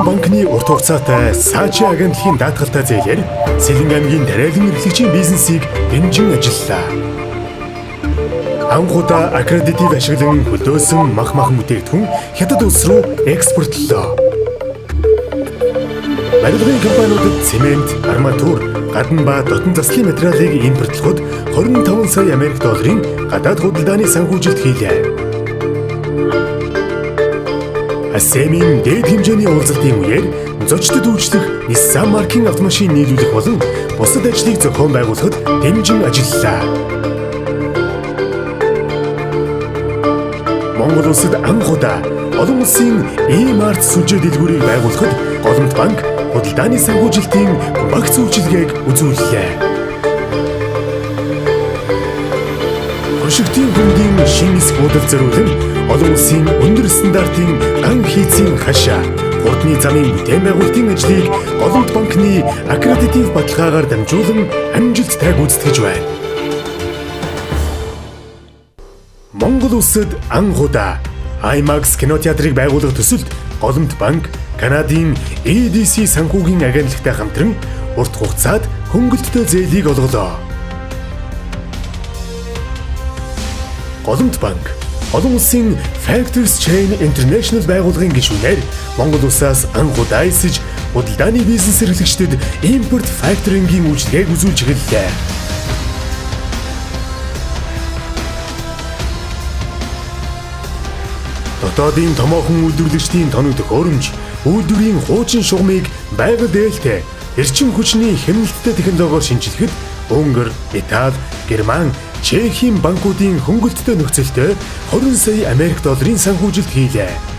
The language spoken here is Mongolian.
банкны урт хугацаатай Саачи агентлагийн даатгалтай зээлээр Сэлэн аймгийн тариалан эрхлэгчийн бизнесийг дэмжин ажиллалаа. Анхудаа аккредитив ашиглан хөлдөөсөн мах бүтээгдэхүүн хятад улс руу экспортлоо. Барилгын компаниудад цемент, арматур, гадна ба дотн заслын материалыг импортлоход 25 сая Америк долларын гадаад худалдааны санхүүжилт хийлээ. Асемийн дээд хэмжээний уулзалтын үеэр зочдод үйлчлэх Nissan маркийн автомашин нийлүүлэх болон бусад ажлыг зохион байгуулахад дэмжин ажиллалаа. Монгол улсад анхудаа олон улсын e-mart сүлжээ дэлгүүрийг байгуулахад Голомт банк худалдааны санхүүжилтийн багц үйлчилгээг үзүүллээ. Хөшигтийн хөндийн шинэ буудал зориулан олон улсын өндөр стандартын ган хийцийн хашаа, хурдны замын бүтээн байгуулалтын ажлыг Голомт банкны аккредитив баталгаагаар дамжуулан амжилттай гүйцэтгэж байна. Монгол улсад анхудаа IMAX кинотеатрыг байгуулах төсөлд Голомт банк Канадын EDC санхүүгийн агентлагтай хамтран урт хугацаад хөнгөлөлттэй зээлийг олголоо. Голомт банк олон улсын Factories Chain International байгууллагын гишүүнээр Монгол улсаас анхудаа эсэж худалдааны бизнес эрхлэгчдэд импорт факторингийн үйлчилгээг үзүүлж эхэллээ. Дотоодын томоохон үйлдвэрлэгчдийн тоног төхөөрөмж, үйлдвэрийн хуучин шугамыг байгаль дээлтэй эрчим хүчний хяналттай технологиор шинжилэхэд Унгар, Итали, Герман, Чехийн банкуудын хөнгөлөлттэй нөхцөлтэй 20 сая Америк долларын санхүүжилт хийлээ.